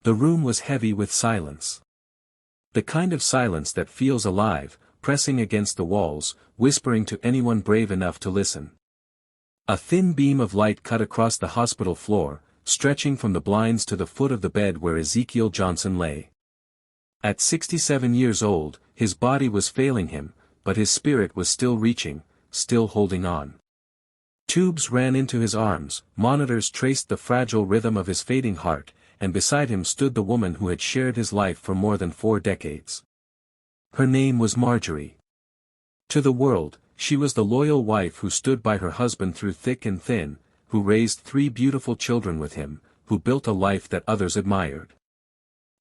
The room was heavy with silence. The kind of silence that feels alive, pressing against the walls, whispering to anyone brave enough to listen. A thin beam of light cut across the hospital floor, stretching from the blinds to the foot of the bed where Ezekiel Johnson lay. At 67 years old, his body was failing him, but his spirit was still reaching, still holding on. Tubes ran into his arms, monitors traced the fragile rhythm of his fading heart, and beside him stood the woman who had shared his life for more than 4 decades. Her name was Marjorie. To the world, she was the loyal wife who stood by her husband through thick and thin, who raised 3 beautiful children with him, who built a life that others admired.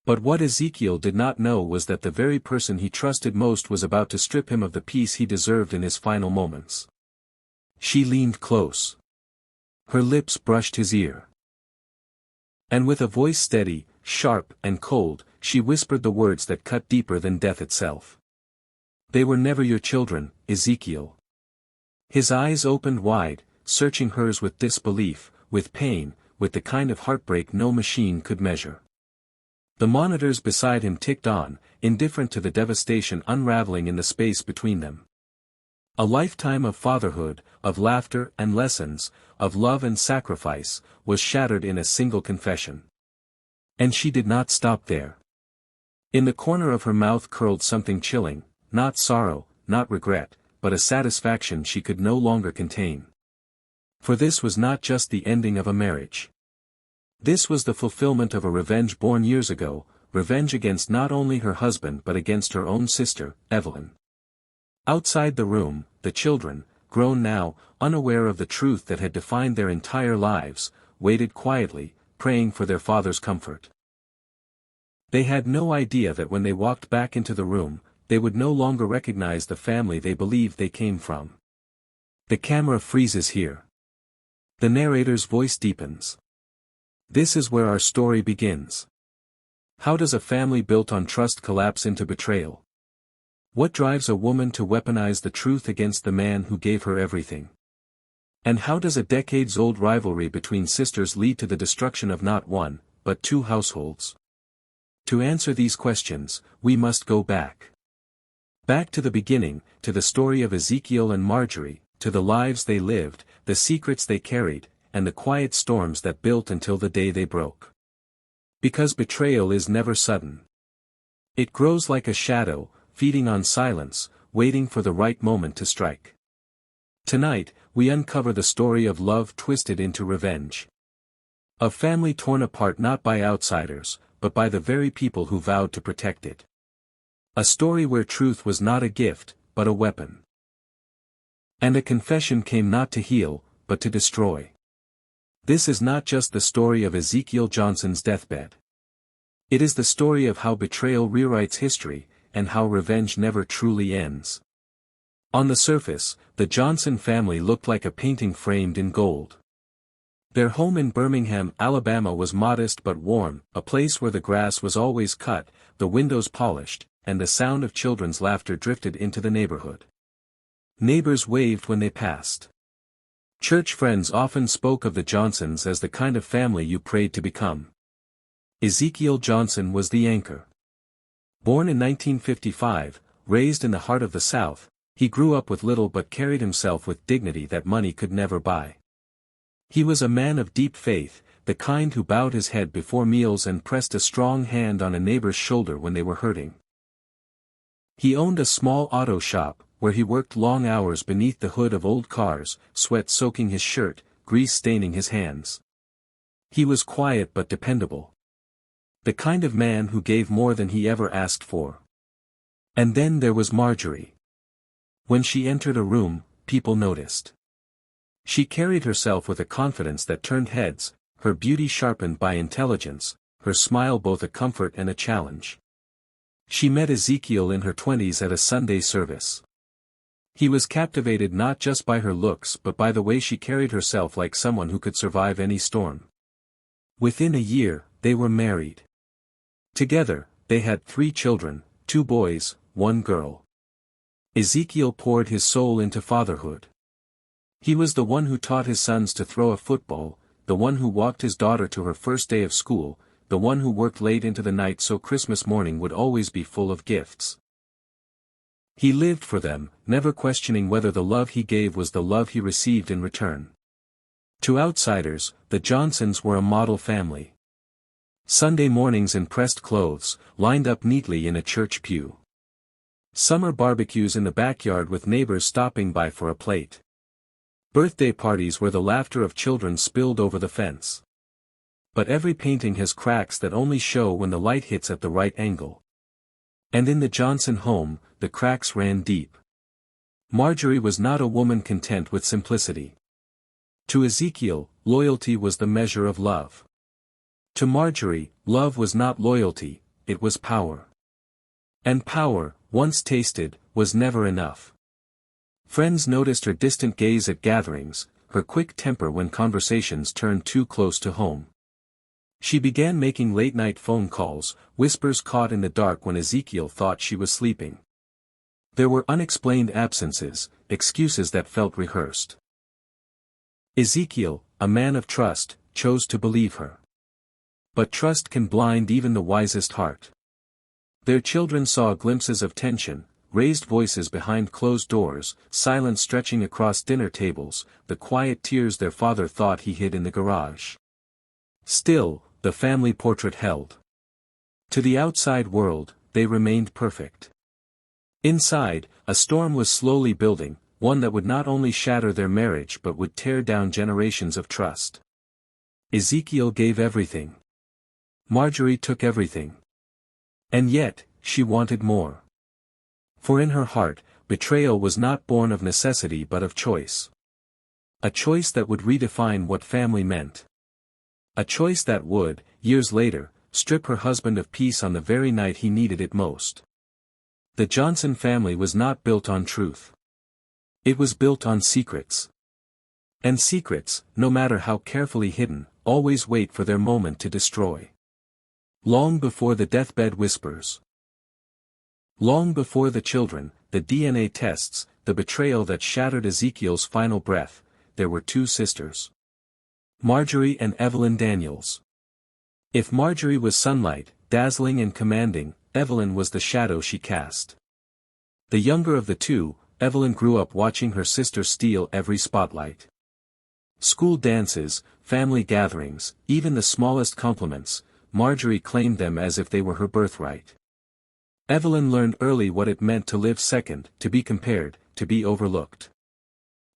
But what Ezekiel did not know was that the very person he trusted most was about to strip him of the peace he deserved in his final moments. She leaned close. Her lips brushed his ear. And with a voice steady, sharp, and cold, she whispered the words that cut deeper than death itself. "They were never your children, Ezekiel." His eyes opened wide, searching hers with disbelief, with pain, with the kind of heartbreak no machine could measure. The monitors beside him ticked on, indifferent to the devastation unraveling in the space between them. A lifetime of fatherhood, of laughter and lessons, of love and sacrifice, was shattered in a single confession. And she did not stop there. In the corner of her mouth curled something chilling, not sorrow, not regret, but a satisfaction she could no longer contain. For this was not just the ending of a marriage. This was the fulfillment of a revenge born years ago, revenge against not only her husband but against her own sister, Evelyn. Outside the room, the children, grown now, unaware of the truth that had defined their entire lives, waited quietly, praying for their father's comfort. They had no idea that when they walked back into the room, they would no longer recognize the family they believed they came from. The camera freezes here. The narrator's voice deepens. This is where our story begins. How does a family built on trust collapse into betrayal? What drives a woman to weaponize the truth against the man who gave her everything? And how does a decades-old rivalry between sisters lead to the destruction of not one, but 2 households? To answer these questions, we must go back. Back to the beginning, to the story of Ezekiel and Marjorie, to the lives they lived, the secrets they carried, and the quiet storms that built until the day they broke. Because betrayal is never sudden. It grows like a shadow, feeding on silence, waiting for the right moment to strike. Tonight, we uncover the story of love twisted into revenge. Of family torn apart not by outsiders, but by the very people who vowed to protect it. A story where truth was not a gift, but a weapon. And a confession came not to heal, but to destroy. This is not just the story of Ezekiel Johnson's deathbed. It is the story of how betrayal rewrites history, and how revenge never truly ends. On the surface, the Johnson family looked like a painting framed in gold. Their home in Birmingham, Alabama was modest but warm, a place where the grass was always cut, the windows polished, and the sound of children's laughter drifted into the neighborhood. Neighbors waved when they passed. Church friends often spoke of the Johnsons as the kind of family you prayed to become. Ezekiel Johnson was the anchor. Born in 1955, raised in the heart of the South, he grew up with little but carried himself with dignity that money could never buy. He was a man of deep faith, the kind who bowed his head before meals and pressed a strong hand on a neighbor's shoulder when they were hurting. He owned a small auto shop, where he worked long hours beneath the hood of old cars, sweat soaking his shirt, grease staining his hands. He was quiet but dependable. The kind of man who gave more than he ever asked for. And then there was Marjorie. When she entered a room, people noticed. She carried herself with a confidence that turned heads, her beauty sharpened by intelligence, her smile both a comfort and a challenge. She met Ezekiel in her 20s at a Sunday service. He was captivated not just by her looks but by the way she carried herself like someone who could survive any storm. Within a year, they were married. Together, they had 3 children, 2 boys, 1 girl. Ezekiel poured his soul into fatherhood. He was the one who taught his sons to throw a football, the one who walked his daughter to her first day of school, the one who worked late into the night so Christmas morning would always be full of gifts. He lived for them, never questioning whether the love he gave was the love he received in return. To outsiders, the Johnsons were a model family. Sunday mornings in pressed clothes, lined up neatly in a church pew. Summer barbecues in the backyard with neighbors stopping by for a plate. Birthday parties where the laughter of children spilled over the fence. But every painting has cracks that only show when the light hits at the right angle. And in the Johnson home, the cracks ran deep. Marjorie was not a woman content with simplicity. To Ezekiel, loyalty was the measure of love. To Marjorie, love was not loyalty, it was power. And power, once tasted, was never enough. Friends noticed her distant gaze at gatherings, her quick temper when conversations turned too close to home. She began making late-night phone calls, whispers caught in the dark when Ezekiel thought she was sleeping. There were unexplained absences, excuses that felt rehearsed. Ezekiel, a man of trust, chose to believe her. But trust can blind even the wisest heart. Their children saw glimpses of tension, raised voices behind closed doors, silence stretching across dinner tables, the quiet tears their father thought he hid in the garage. Still, the family portrait held. To the outside world, they remained perfect. Inside, a storm was slowly building, one that would not only shatter their marriage but would tear down generations of trust. Ezekiel gave everything. Marjorie took everything. And yet, she wanted more. For in her heart, betrayal was not born of necessity but of choice. A choice that would redefine what family meant. A choice that would, years later, strip her husband of peace on the very night he needed it most. The Johnson family was not built on truth. It was built on secrets. And secrets, no matter how carefully hidden, always wait for their moment to destroy. Long before the deathbed whispers. Long before the children, the DNA tests, the betrayal that shattered Ezekiel's final breath, there were two sisters. Marjorie and Evelyn Daniels. If Marjorie was sunlight, dazzling and commanding, Evelyn was the shadow she cast. The younger of the two, Evelyn grew up watching her sister steal every spotlight. School dances, family gatherings, even the smallest compliments, Marjorie claimed them as if they were her birthright. Evelyn learned early what it meant to live second, to be compared, to be overlooked.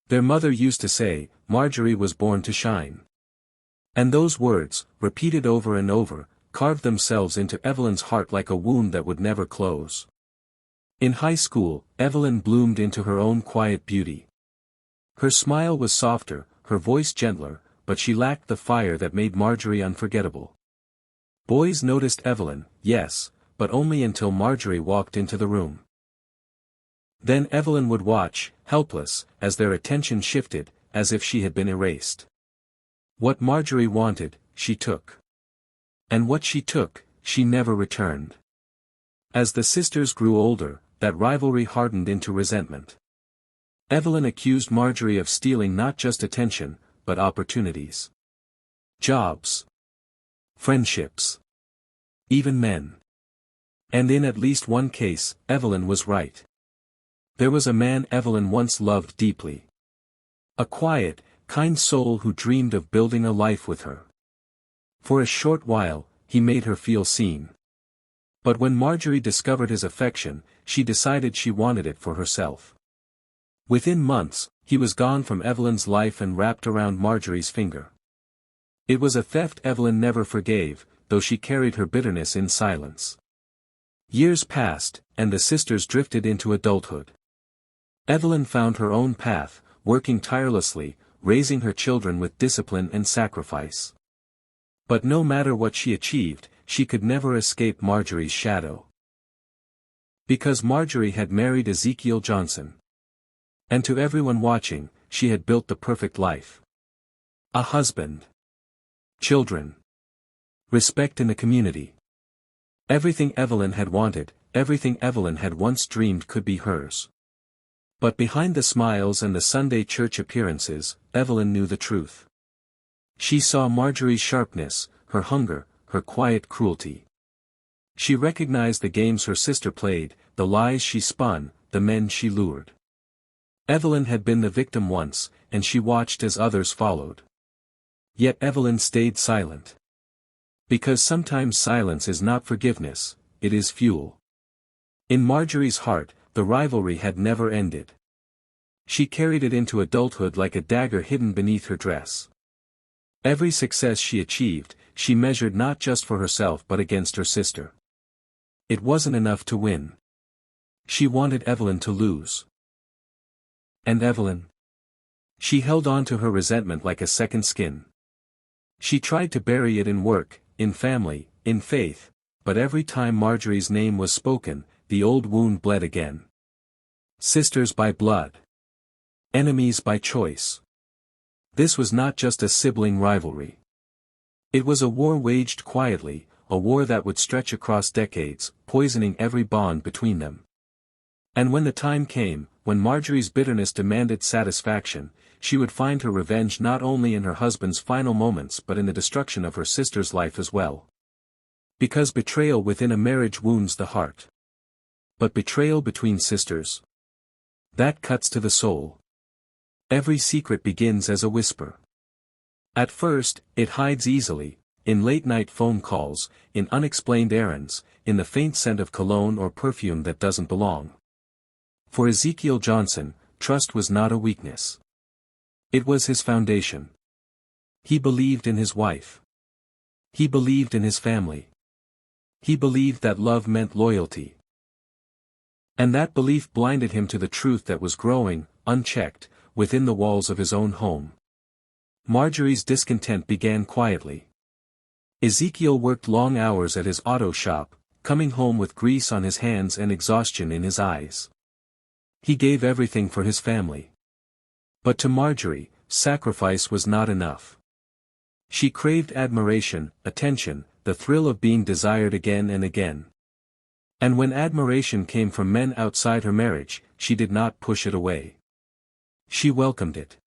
Their mother used to say, Marjorie was born to shine. And those words, repeated over and over, carved themselves into Evelyn's heart like a wound that would never close. In high school, Evelyn bloomed into her own quiet beauty. Her smile was softer, her voice gentler, but she lacked the fire that made Marjorie unforgettable. Boys noticed Evelyn, yes, but only until Marjorie walked into the room. Then Evelyn would watch, helpless, as their attention shifted, as if she had been erased. What Marjorie wanted, she took. And what she took, she never returned. As the sisters grew older, that rivalry hardened into resentment. Evelyn accused Marjorie of stealing not just attention, but opportunities. Jobs. Friendships. Even men. And in at least one case, Evelyn was right. There was a man Evelyn once loved deeply. A quiet, kind soul who dreamed of building a life with her. For a short while, he made her feel seen. But when Marjorie discovered his affection, she decided she wanted it for herself. Within months, he was gone from Evelyn's life and wrapped around Marjorie's finger. It was a theft Evelyn never forgave, though she carried her bitterness in silence. Years passed, and the sisters drifted into adulthood. Evelyn found her own path, working tirelessly, raising her children with discipline and sacrifice. But no matter what she achieved, she could never escape Marjorie's shadow. Because Marjorie had married Ezekiel Johnson. And to everyone watching, she had built the perfect life. A husband. Children. Respect in the community. Everything Evelyn had wanted, everything Evelyn had once dreamed could be hers. But behind the smiles and the Sunday church appearances, Evelyn knew the truth. She saw Marjorie's sharpness, her hunger, her quiet cruelty. She recognized the games her sister played, the lies she spun, the men she lured. Evelyn had been the victim once, and she watched as others followed. Yet Evelyn stayed silent. Because sometimes silence is not forgiveness, it is fuel. In Marjorie's heart, the rivalry had never ended. She carried it into adulthood like a dagger hidden beneath her dress. Every success she achieved, she measured not just for herself but against her sister. It wasn't enough to win. She wanted Evelyn to lose. And Evelyn? She held on to her resentment like a second skin. She tried to bury it in work, in family, in faith, but every time Marjorie's name was spoken, the old wound bled again. Sisters by blood. Enemies by choice. This was not just a sibling rivalry. It was a war waged quietly, a war that would stretch across decades, poisoning every bond between them. And when the time came, when Marjorie's bitterness demanded satisfaction, she would find her revenge not only in her husband's final moments but in the destruction of her sister's life as well. Because betrayal within a marriage wounds the heart. But betrayal between sisters? That cuts to the soul. Every secret begins as a whisper. At first, it hides easily, in late-night phone calls, in unexplained errands, in the faint scent of cologne or perfume that doesn't belong. For Ezekiel Johnson, trust was not a weakness. It was his foundation. He believed in his wife. He believed in his family. He believed that love meant loyalty. And that belief blinded him to the truth that was growing, unchecked, within the walls of his own home. Marjorie's discontent began quietly. Ezekiel worked long hours at his auto shop, coming home with grease on his hands and exhaustion in his eyes. He gave everything for his family. But to Marjorie, sacrifice was not enough. She craved admiration, attention, the thrill of being desired again and again. And when admiration came from men outside her marriage, she did not push it away. She welcomed it.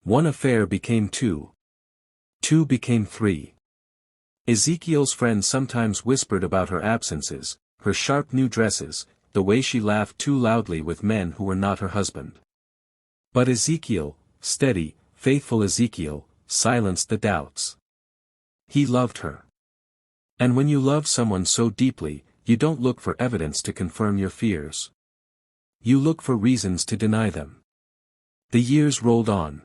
One affair became two. Two became three. Ezekiel's friends sometimes whispered about her absences, her sharp new dresses, the way she laughed too loudly with men who were not her husband. But Ezekiel, steady, faithful Ezekiel, silenced the doubts. He loved her. And when you love someone so deeply, you don't look for evidence to confirm your fears. You look for reasons to deny them. The years rolled on.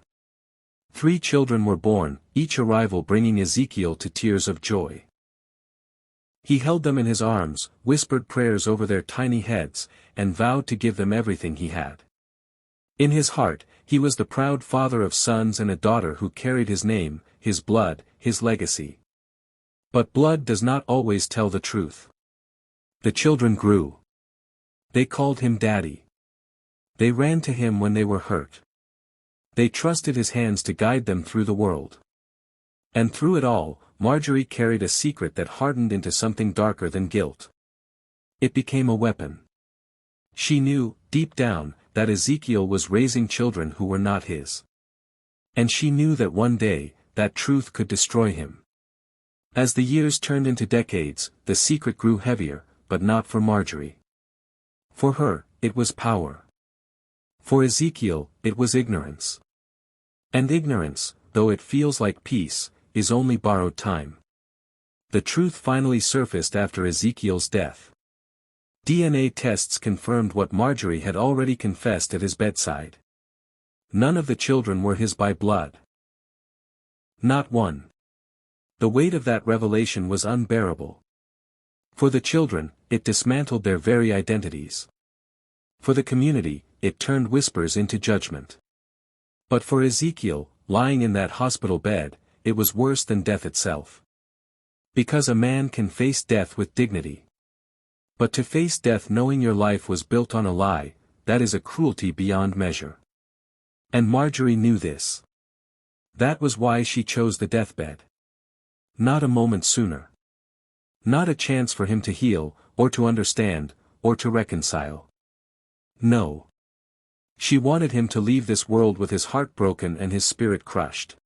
3 children were born, each arrival bringing Ezekiel to tears of joy. He held them in his arms, whispered prayers over their tiny heads, and vowed to give them everything he had. In his heart, he was the proud father of sons and a daughter who carried his name, his blood, his legacy. But blood does not always tell the truth. The children grew. They called him Daddy. They ran to him when they were hurt. They trusted his hands to guide them through the world. And through it all, Marjorie carried a secret that hardened into something darker than guilt. It became a weapon. She knew, deep down, that Ezekiel was raising children who were not his. And she knew that one day, that truth could destroy him. As the years turned into decades, the secret grew heavier, but not for Marjorie. For her, it was power. For Ezekiel, it was ignorance. And ignorance, though it feels like peace, is only borrowed time. The truth finally surfaced after Ezekiel's death. DNA tests confirmed what Marjorie had already confessed at his bedside. None of the children were his by blood. Not one. The weight of that revelation was unbearable. For the children, it dismantled their very identities. For the community, it turned whispers into judgment. But for Ezekiel, lying in that hospital bed, it was worse than death itself. Because a man can face death with dignity. But to face death knowing your life was built on a lie, that is a cruelty beyond measure. And Marjorie knew this. That was why she chose the deathbed. Not a moment sooner. Not a chance for him to heal, or to understand, or to reconcile. No. She wanted him to leave this world with his heart broken and his spirit crushed.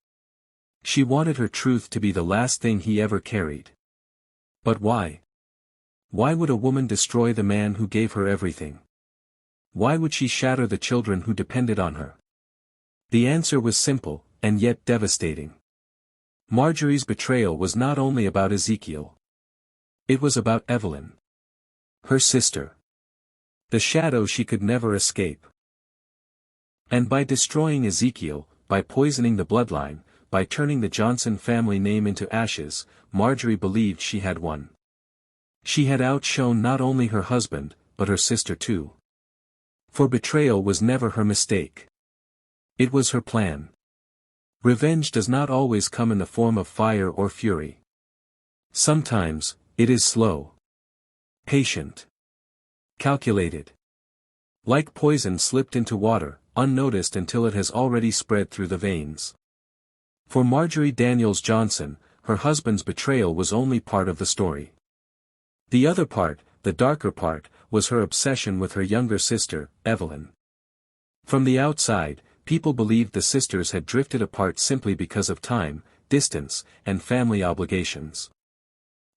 She wanted her truth to be the last thing he ever carried. But why? Why would a woman destroy the man who gave her everything? Why would she shatter the children who depended on her? The answer was simple, and yet devastating. Marjorie's betrayal was not only about Ezekiel. It was about Evelyn. Her sister. The shadow she could never escape. And by destroying Ezekiel, by poisoning the bloodline, by turning the Johnson family name into ashes, Marjorie believed she had won. She had outshone not only her husband, but her sister too. For betrayal was never her mistake. It was her plan. Revenge does not always come in the form of fire or fury. Sometimes, it is slow. Patient. Calculated. Like poison slipped into water, unnoticed until it has already spread through the veins. For Marjorie Daniels Johnson, her husband's betrayal was only part of the story. The other part, the darker part, was her obsession with her younger sister, Evelyn. From the outside, people believed the sisters had drifted apart simply because of time, distance, and family obligations.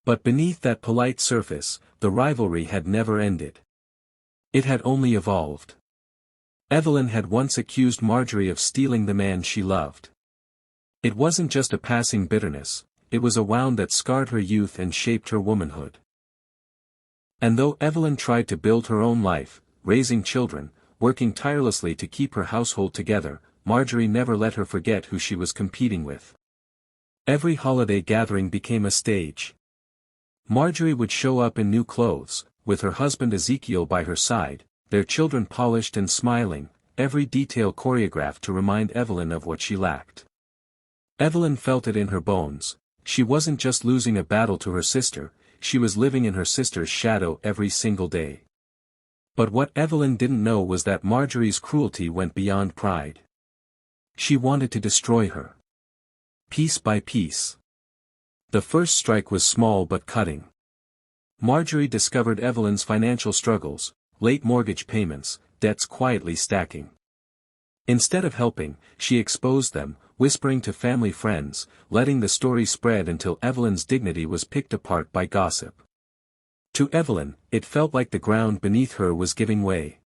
But beneath that polite surface, the rivalry had never ended. It had only evolved. Evelyn had once accused Marjorie of stealing the man she loved. It wasn't just a passing bitterness, it was a wound that scarred her youth and shaped her womanhood. And though Evelyn tried to build her own life, raising children, working tirelessly to keep her household together, Marjorie never let her forget who she was competing with. Every holiday gathering became a stage. Marjorie would show up in new clothes, with her husband Ezekiel by her side, their children polished and smiling, every detail choreographed to remind Evelyn of what she lacked. Evelyn felt it in her bones. She wasn't just losing a battle to her sister, she was living in her sister's shadow every single day. But what Evelyn didn't know was that Marjorie's cruelty went beyond pride. She wanted to destroy her. Piece by piece. The first strike was small but cutting. Marjorie discovered Evelyn's financial struggles, late mortgage payments, debts quietly stacking. Instead of helping, she exposed them, whispering to family friends, letting the story spread until Evelyn's dignity was picked apart by gossip. To Evelyn, it felt like the ground beneath her was giving way.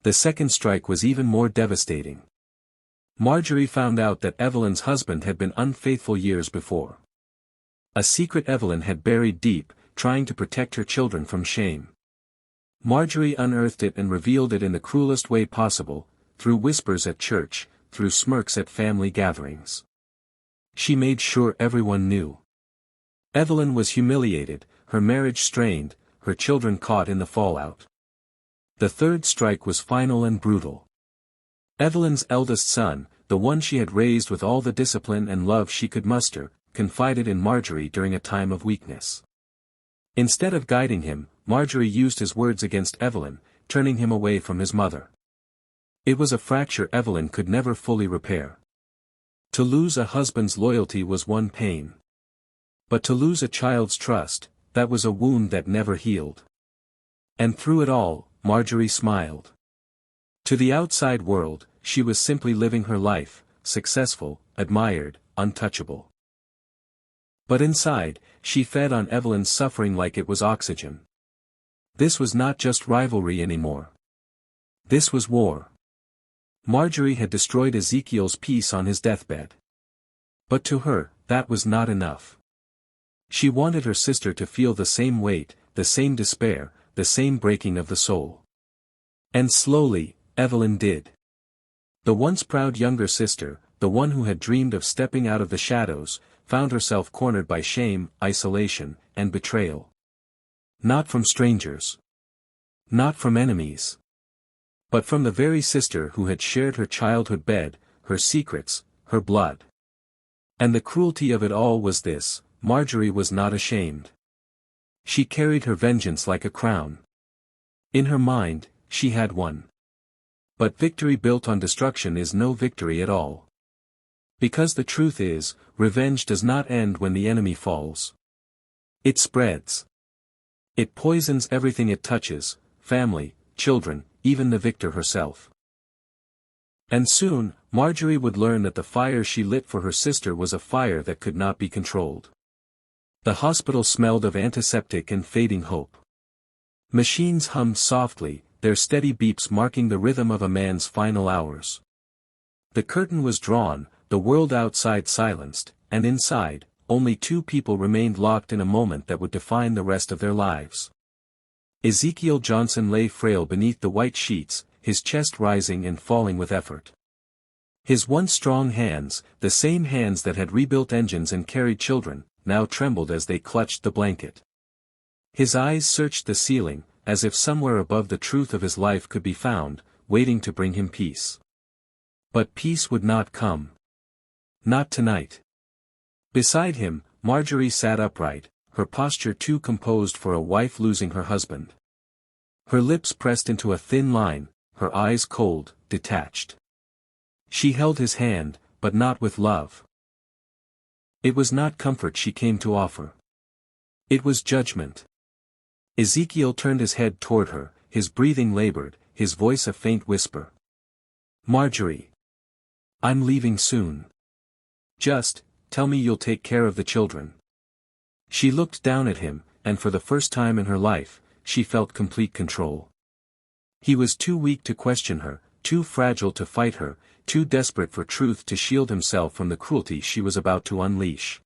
The second strike was even more devastating. Marjorie found out that Evelyn's husband had been unfaithful years before. A secret Evelyn had buried deep, trying to protect her children from shame. Marjorie unearthed it and revealed it in the cruelest way possible, through whispers at church, through smirks at family gatherings. She made sure everyone knew. Evelyn was humiliated, her marriage strained, her children caught in the fallout. The third strike was final and brutal. Evelyn's eldest son, the one she had raised with all the discipline and love she could muster, confided in Marjorie during a time of weakness. Instead of guiding him, Marjorie used his words against Evelyn, turning him away from his mother. It was a fracture Evelyn could never fully repair. To lose a husband's loyalty was one pain. But to lose a child's trust, that was a wound that never healed. And through it all, Marjorie smiled. To the outside world, she was simply living her life, successful, admired, untouchable. But inside, she fed on Evelyn's suffering like it was oxygen. This was not just rivalry anymore. This was war. Marjorie had destroyed Ezekiel's peace on his deathbed. But to her, that was not enough. She wanted her sister to feel the same weight, the same despair, the same breaking of the soul. And slowly, Evelyn did. The once proud younger sister, the one who had dreamed of stepping out of the shadows, found herself cornered by shame, isolation, and betrayal. Not from strangers. Not from enemies. But from the very sister who had shared her childhood bed, her secrets, her blood. And the cruelty of it all was this: Marjorie was not ashamed. She carried her vengeance like a crown. In her mind, she had won. But victory built on destruction is no victory at all. Because the truth is, revenge does not end when the enemy falls. It spreads. It poisons everything it touches, family, children, even the victor herself. And soon, Marjorie would learn that the fire she lit for her sister was a fire that could not be controlled. The hospital smelled of antiseptic and fading hope. Machines hummed softly, their steady beeps marking the rhythm of a man's final hours. The curtain was drawn, the world outside silenced, and inside, only two people remained locked in a moment that would define the rest of their lives. Ezekiel Johnson lay frail beneath the white sheets, his chest rising and falling with effort. His once strong hands, the same hands that had rebuilt engines and carried children, now trembled as they clutched the blanket. His eyes searched the ceiling, as if somewhere above the truth of his life could be found, waiting to bring him peace. But peace would not come. Not tonight. Beside him, Marjorie sat upright, her posture too composed for a wife losing her husband. Her lips pressed into a thin line, her eyes cold, detached. She held his hand, but not with love. It was not comfort she came to offer. It was judgment. Ezekiel turned his head toward her, his breathing labored, his voice a faint whisper. "Marjorie. I'm leaving soon. Just, tell me you'll take care of the children." She looked down at him, and for the first time in her life, she felt complete control. He was too weak to question her, too fragile to fight her, too desperate for truth to shield himself from the cruelty she was about to unleash.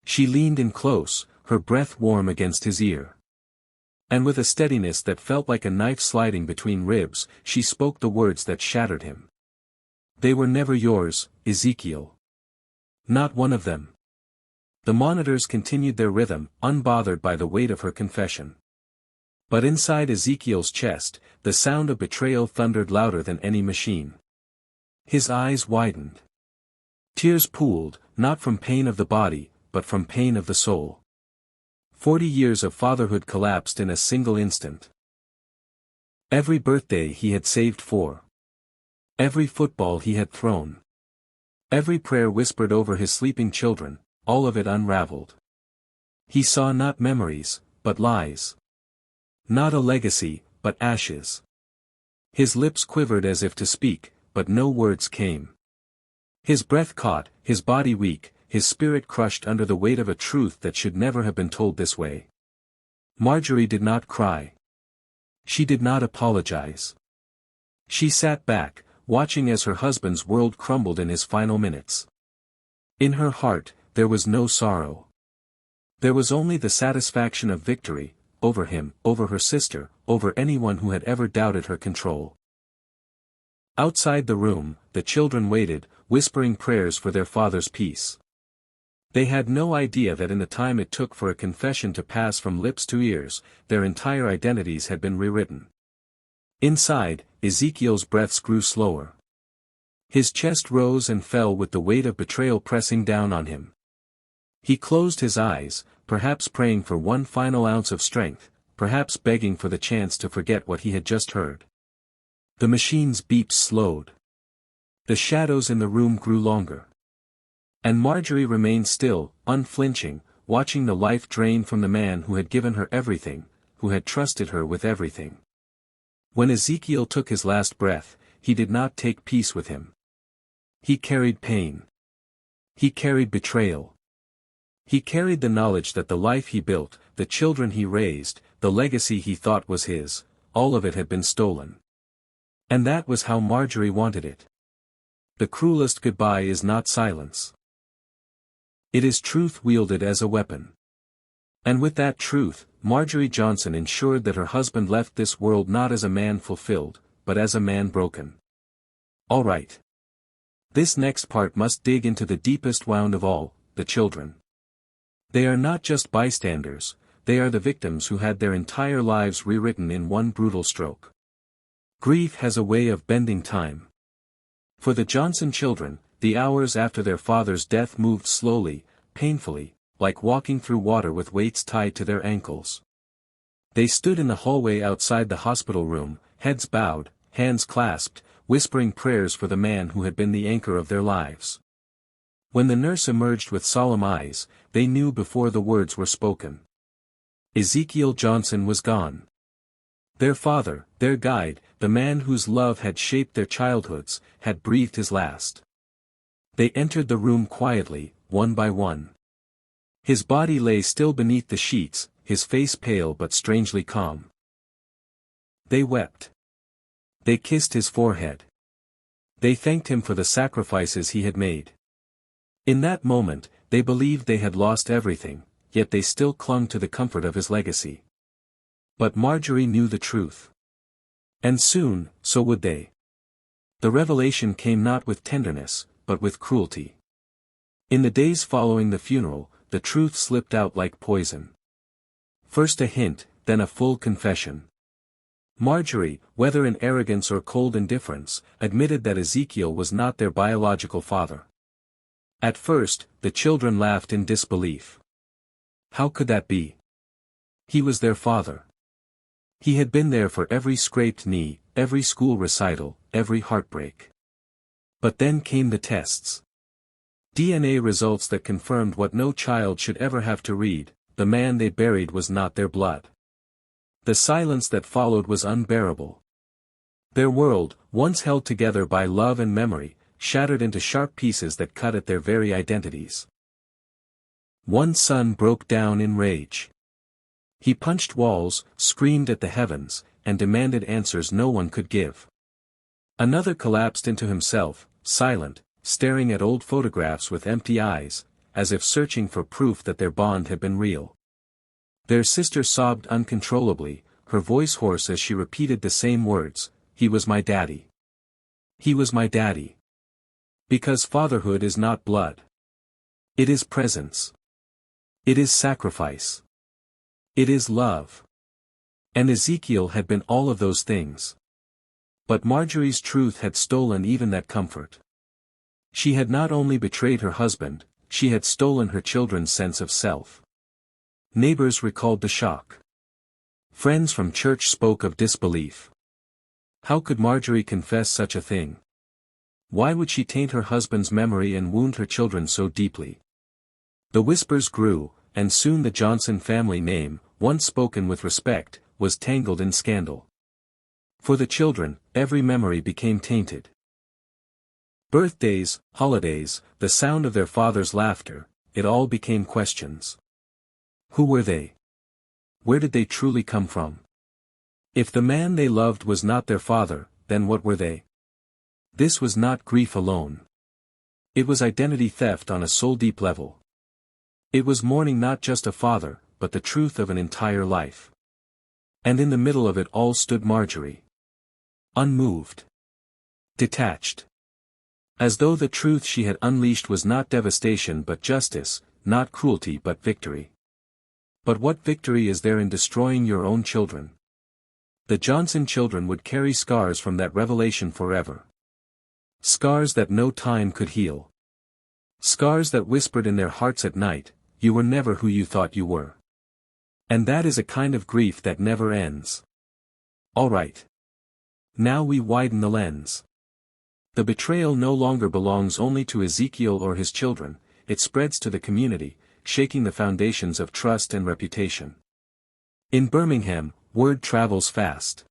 She leaned in close, her breath warm against his ear. And with a steadiness that felt like a knife sliding between ribs, she spoke the words that shattered him. "They were never yours, Ezekiel. Not one of them." The monitors continued their rhythm, unbothered by the weight of her confession. But inside Ezekiel's chest, the sound of betrayal thundered louder than any machine. His eyes widened. Tears pooled, not from pain of the body, but from pain of the soul. 40 years of fatherhood collapsed in a single instant. Every birthday he had saved for. Every football he had thrown. Every prayer whispered over his sleeping children, all of it unraveled. He saw not memories, but lies. Not a legacy, but ashes. His lips quivered as if to speak, but no words came. His breath caught, his body weak, his spirit crushed under the weight of a truth that should never have been told this way. Marjorie did not cry. She did not apologize. She sat back, watching as her husband's world crumbled in his final minutes. In her heart, there was no sorrow. There was only the satisfaction of victory, over him, over her sister, over anyone who had ever doubted her control. Outside the room, the children waited, whispering prayers for their father's peace. They had no idea that in the time it took for a confession to pass from lips to ears, their entire identities had been rewritten. Inside, Ezekiel's breaths grew slower. His chest rose and fell with the weight of betrayal pressing down on him. He closed his eyes, perhaps praying for one final ounce of strength, perhaps begging for the chance to forget what he had just heard. The machine's beeps slowed. The shadows in the room grew longer. And Marjorie remained still, unflinching, watching the life drain from the man who had given her everything, who had trusted her with everything. When Ezekiel took his last breath, he did not take peace with him. He carried pain. He carried betrayal. He carried the knowledge that the life he built, the children he raised, the legacy he thought was his, all of it had been stolen. And that was how Marjorie wanted it. The cruelest goodbye is not silence. It is truth wielded as a weapon. And with that truth, Marjorie Johnson ensured that her husband left this world not as a man fulfilled, but as a man broken. All right. This next part must dig into the deepest wound of all, the children. They are not just bystanders, they are the victims who had their entire lives rewritten in one brutal stroke. Grief has a way of bending time. For the Johnson children, the hours after their father's death moved slowly, painfully, like walking through water with weights tied to their ankles. They stood in the hallway outside the hospital room, heads bowed, hands clasped, whispering prayers for the man who had been the anchor of their lives. When the nurse emerged with solemn eyes, they knew before the words were spoken. Ezekiel Johnson was gone. Their father, their guide, the man whose love had shaped their childhoods, had breathed his last. They entered the room quietly, one by one. His body lay still beneath the sheets, his face pale but strangely calm. They wept. They kissed his forehead. They thanked him for the sacrifices he had made. In that moment, they believed they had lost everything, yet they still clung to the comfort of his legacy. But Marjorie knew the truth. And soon, so would they. The revelation came not with tenderness, but with cruelty. In the days following the funeral, the truth slipped out like poison. First a hint, then a full confession. Marjorie, whether in arrogance or cold indifference, admitted that Ezekiel was not their biological father. At first, the children laughed in disbelief. How could that be? He was their father. He had been there for every scraped knee, every school recital, every heartbreak. But then came the tests. DNA results that confirmed what no child should ever have to read: the man they buried was not their blood. The silence that followed was unbearable. Their world, once held together by love and memory, shattered into sharp pieces that cut at their very identities. One son broke down in rage. He punched walls, screamed at the heavens, and demanded answers no one could give. Another collapsed into himself, silent, staring at old photographs with empty eyes, as if searching for proof that their bond had been real. Their sister sobbed uncontrollably, her voice hoarse as she repeated the same words: "He was my daddy. He was my daddy." Because fatherhood is not blood. It is presence. It is sacrifice. It is love. And Ezekiel had been all of those things. But Marjorie's truth had stolen even that comfort. She had not only betrayed her husband, she had stolen her children's sense of self. Neighbors recalled the shock. Friends from church spoke of disbelief. How could Marjorie confess such a thing? Why would she taint her husband's memory and wound her children so deeply? The whispers grew, and soon the Johnson family name, once spoken with respect, was tangled in scandal. For the children, every memory became tainted. Birthdays, holidays, the sound of their father's laughter, it all became questions. Who were they? Where did they truly come from? If the man they loved was not their father, then what were they? This was not grief alone. It was identity theft on a soul-deep level. It was mourning not just a father, but the truth of an entire life. And in the middle of it all stood Marjorie. Unmoved. Detached. As though the truth she had unleashed was not devastation but justice, not cruelty but victory. But what victory is there in destroying your own children? The Johnson children would carry scars from that revelation forever. Scars that no time could heal. Scars that whispered in their hearts at night, "You were never who you thought you were." And that is a kind of grief that never ends. All right. Now we widen the lens. The betrayal no longer belongs only to Ezekiel or his children, it spreads to the community, shaking the foundations of trust and reputation. In Birmingham, word travels fast.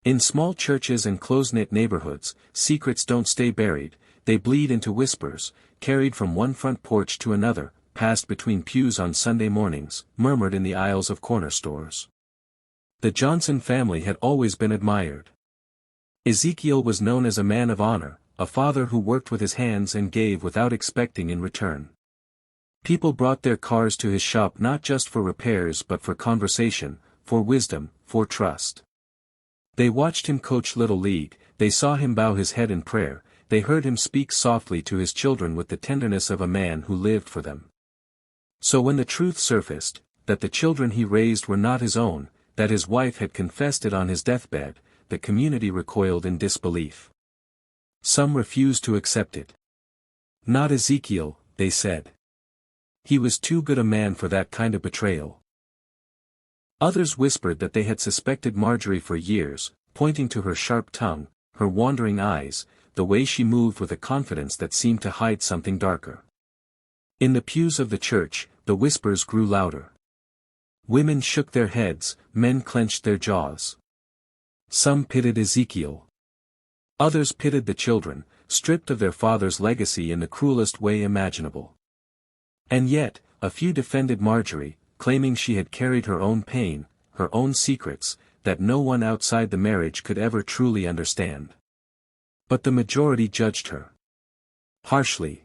In small churches and close-knit neighborhoods, secrets don't stay buried, they bleed into whispers, carried from one front porch to another, passed between pews on Sunday mornings, murmured in the aisles of corner stores. The Johnson family had always been admired. Ezekiel was known as a man of honor, a father who worked with his hands and gave without expecting in return. People brought their cars to his shop not just for repairs but for conversation, for wisdom, for trust. They watched him coach Little League, they saw him bow his head in prayer, they heard him speak softly to his children with the tenderness of a man who lived for them. So when the truth surfaced, that the children he raised were not his own, that his wife had confessed it on his deathbed, the community recoiled in disbelief. Some refused to accept it. Not Ezekiel, they said. He was too good a man for that kind of betrayal. Others whispered that they had suspected Marjorie for years, pointing to her sharp tongue, her wandering eyes, the way she moved with a confidence that seemed to hide something darker. In the pews of the church, the whispers grew louder. Women shook their heads, men clenched their jaws. Some pitied Ezekiel. Others pitied the children, stripped of their father's legacy in the cruelest way imaginable. And yet, a few defended Marjorie, claiming she had carried her own pain, her own secrets, that no one outside the marriage could ever truly understand. But the majority judged her harshly.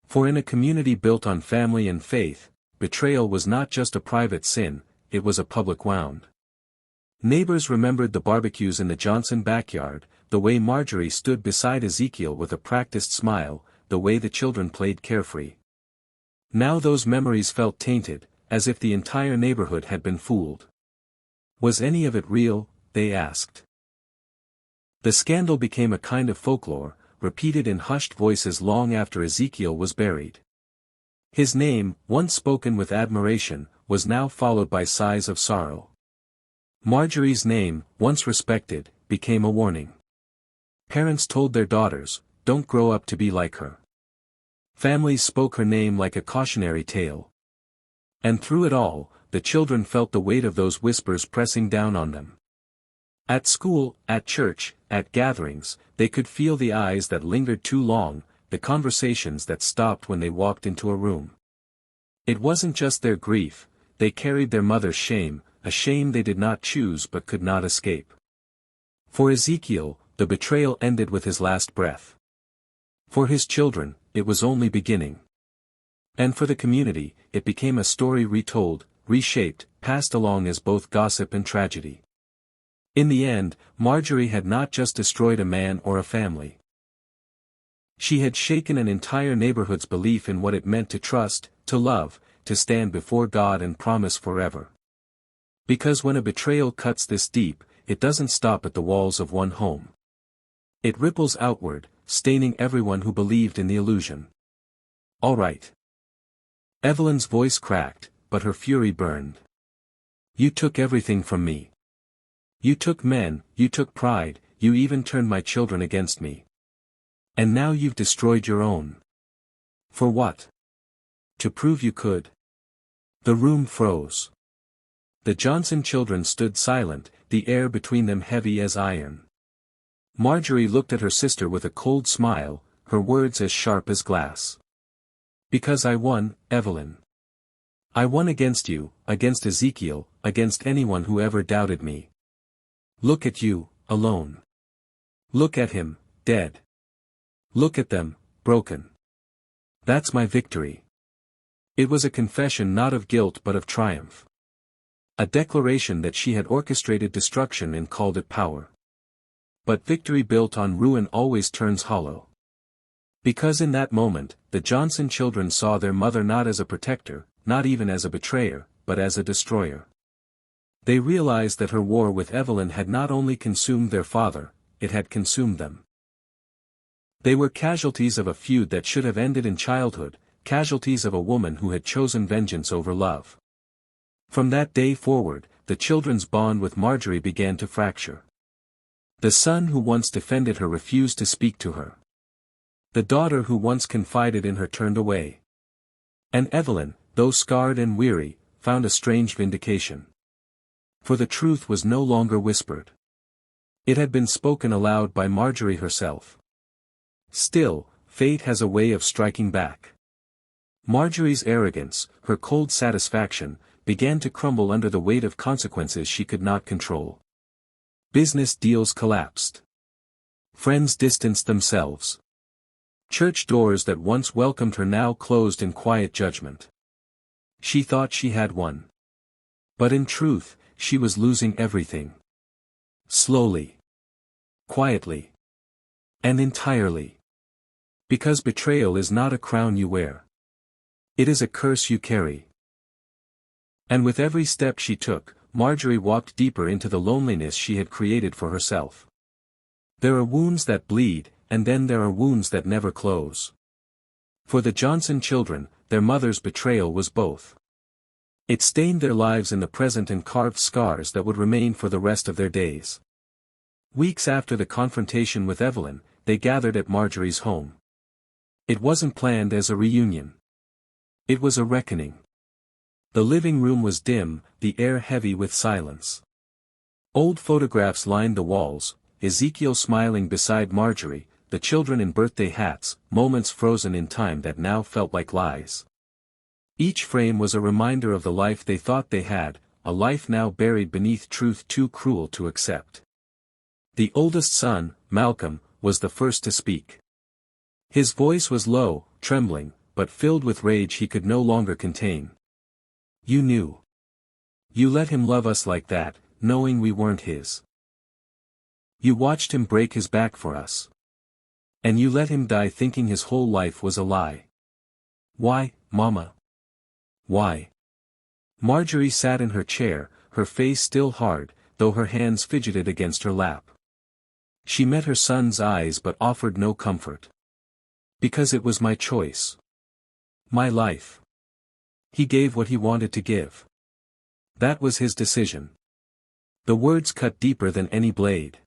For in a community built on family and faith, betrayal was not just a private sin, it was a public wound. Neighbors remembered the barbecues in the Johnson backyard, the way Marjorie stood beside Ezekiel with a practiced smile, the way the children played carefree. Now those memories felt tainted, as if the entire neighborhood had been fooled. Was any of it real, they asked. The scandal became a kind of folklore, repeated in hushed voices long after Ezekiel was buried. His name, once spoken with admiration, was now followed by sighs of sorrow. Marjorie's name, once respected, became a warning. Parents told their daughters, "Don't grow up to be like her." Families spoke her name like a cautionary tale. And through it all, the children felt the weight of those whispers pressing down on them. At school, at church, at gatherings, they could feel the eyes that lingered too long, the conversations that stopped when they walked into a room. It wasn't just their grief, they carried their mother's shame, a shame they did not choose but could not escape. For Ezekiel, the betrayal ended with his last breath. For his children, it was only beginning. And for the community, it became a story retold, reshaped, passed along as both gossip and tragedy. In the end, Marjorie had not just destroyed a man or a family. She had shaken an entire neighborhood's belief in what it meant to trust, to love, to stand before God and promise forever. Because when a betrayal cuts this deep, it doesn't stop at the walls of one home. It ripples outward, staining everyone who believed in the illusion. "All right." Evelyn's voice cracked, but her fury burned. "You took everything from me. You took men, you took pride, you even turned my children against me. And now you've destroyed your own. For what? To prove you could." The room froze. The Johnson children stood silent, the air between them heavy as iron. Marjorie looked at her sister with a cold smile, her words as sharp as glass. "Because I won, Evelyn. I won against you, against Ezekiel, against anyone who ever doubted me. Look at you, alone. Look at him, dead. Look at them, broken. That's my victory." It was a confession not of guilt but of triumph. A declaration that she had orchestrated destruction and called it power. But victory built on ruin always turns hollow. Because in that moment, the Johnson children saw their mother not as a protector, not even as a betrayer, but as a destroyer. They realized that her war with Evelyn had not only consumed their father, it had consumed them. They were casualties of a feud that should have ended in childhood, casualties of a woman who had chosen vengeance over love. From that day forward, the children's bond with Marjorie began to fracture. The son who once defended her refused to speak to her. The daughter who once confided in her turned away. And Evelyn, though scarred and weary, found a strange vindication. For the truth was no longer whispered. It had been spoken aloud by Marjorie herself. Still, fate has a way of striking back. Marjorie's arrogance, her cold satisfaction, began to crumble under the weight of consequences she could not control. Business deals collapsed. Friends distanced themselves. Church doors that once welcomed her now closed in quiet judgment. She thought she had won. But in truth, she was losing everything. Slowly. Quietly. And entirely. Because betrayal is not a crown you wear. It is a curse you carry. And with every step she took, Marjorie walked deeper into the loneliness she had created for herself. There are wounds that bleed, and then there are wounds that never close. For the Johnson children, their mother's betrayal was both. It stained their lives in the present and carved scars that would remain for the rest of their days. Weeks after the confrontation with Evelyn, they gathered at Marjorie's home. It wasn't planned as a reunion. It was a reckoning. The living room was dim, the air heavy with silence. Old photographs lined the walls, Ezekiel smiling beside Marjorie, the children in birthday hats, moments frozen in time that now felt like lies. Each frame was a reminder of the life they thought they had, a life now buried beneath truth too cruel to accept. The oldest son, Malcolm, was the first to speak. His voice was low, trembling, but filled with rage he could no longer contain. "You knew. You let him love us like that, knowing we weren't his. You watched him break his back for us. And you let him die thinking his whole life was a lie. Why, Mama? Why?" Marjorie sat in her chair, her face still hard, though her hands fidgeted against her lap. She met her son's eyes but offered no comfort. "Because it was my choice. My life. He gave what he wanted to give. That was his decision." The words cut deeper than any blade.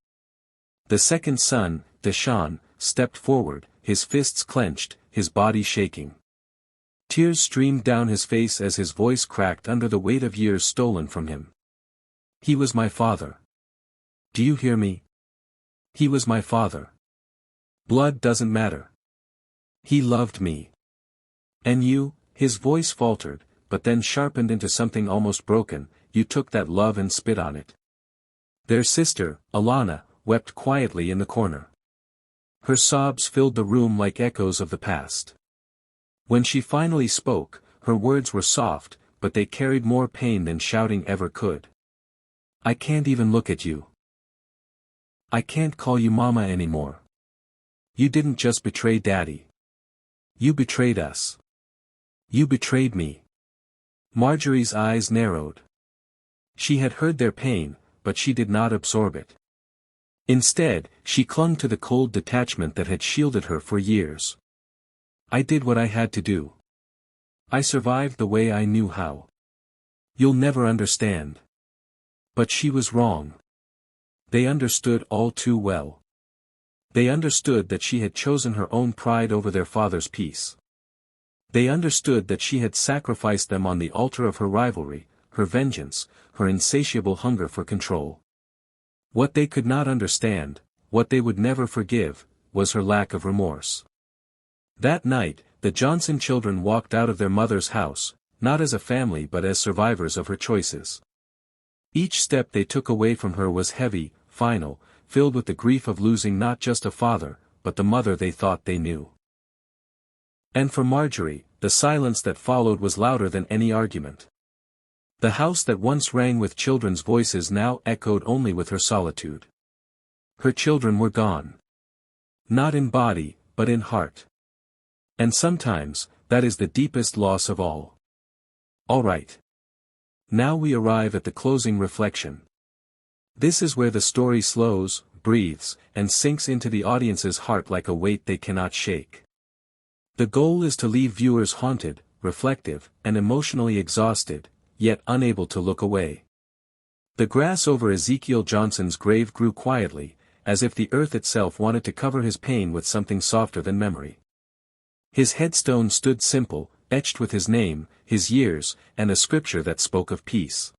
The second son, Deshaun, stepped forward, his fists clenched, his body shaking. Tears streamed down his face as his voice cracked under the weight of years stolen from him. "He was my father. Do you hear me? He was my father. Blood doesn't matter. He loved me. And you," his voice faltered, but then sharpened into something almost broken, "you took that love and spit on it." Their sister, Alana, wept quietly in the corner. Her sobs filled the room like echoes of the past. When she finally spoke, her words were soft, but they carried more pain than shouting ever could. "I can't even look at you. I can't call you Mama anymore. You didn't just betray Daddy. You betrayed us. You betrayed me." Marjorie's eyes narrowed. She had heard their pain, but she did not absorb it. Instead, she clung to the cold detachment that had shielded her for years. "I did what I had to do. I survived the way I knew how. You'll never understand." But she was wrong. They understood all too well. They understood that she had chosen her own pride over their father's peace. They understood that she had sacrificed them on the altar of her rivalry, her vengeance, her insatiable hunger for control. What they could not understand, what they would never forgive, was her lack of remorse. That night, the Johnson children walked out of their mother's house, not as a family but as survivors of her choices. Each step they took away from her was heavy, final, filled with the grief of losing not just a father, but the mother they thought they knew. And for Marjorie, the silence that followed was louder than any argument. The house that once rang with children's voices now echoed only with her solitude. Her children were gone. Not in body, but in heart. And sometimes, that is the deepest loss of all. All right. Now we arrive at the closing reflection. This is where the story slows, breathes, and sinks into the audience's heart like a weight they cannot shake. The goal is to leave viewers haunted, reflective, and emotionally exhausted, yet unable to look away. The grass over Ezekiel Johnson's grave grew quietly, as if the earth itself wanted to cover his pain with something softer than memory. His headstone stood simple, etched with his name, his years, and a scripture that spoke of peace.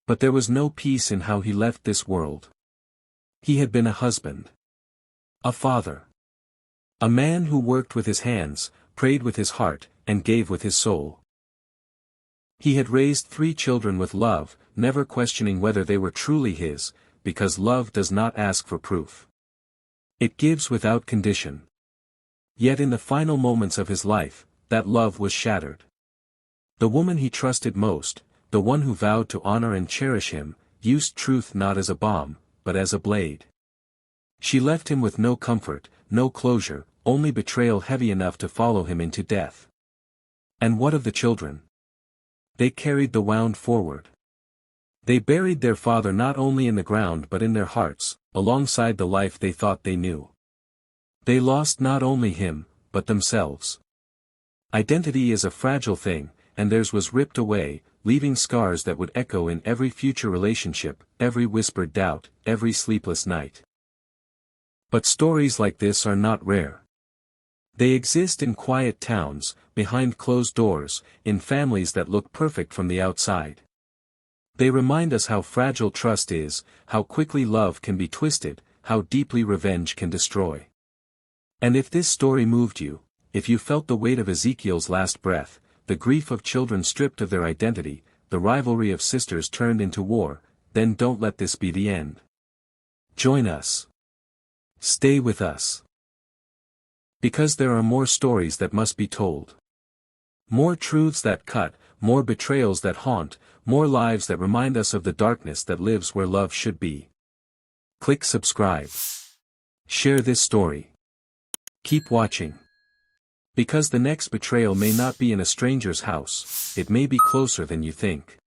But there was no peace in how he left this world. He had been a husband. A father. A man who worked with his hands, prayed with his heart, and gave with his soul. He had raised 3 children with love, never questioning whether they were truly his, because love does not ask for proof. It gives without condition. Yet in the final moments of his life, that love was shattered. The woman he trusted most, the one who vowed to honor and cherish him, used truth not as a bomb, but as a blade. She left him with no comfort, no closure, only betrayal heavy enough to follow him into death. And what of the children? They carried the wound forward. They buried their father not only in the ground but in their hearts, alongside the life they thought they knew. They lost not only him, but themselves. Identity is a fragile thing, and theirs was ripped away, leaving scars that would echo in every future relationship, every whispered doubt, every sleepless night. But stories like this are not rare. They exist in quiet towns, behind closed doors, in families that look perfect from the outside. They remind us how fragile trust is, how quickly love can be twisted, how deeply revenge can destroy. And if this story moved you, if you felt the weight of Ezekiel's last breath, the grief of children stripped of their identity, the rivalry of sisters turned into war, then don't let this be the end. Join us. Stay with us. Because there are more stories that must be told. More truths that cut, more betrayals that haunt, more lives that remind us of the darkness that lives where love should be. Click subscribe. Share this story. Keep watching. Because the next betrayal may not be in a stranger's house, it may be closer than you think.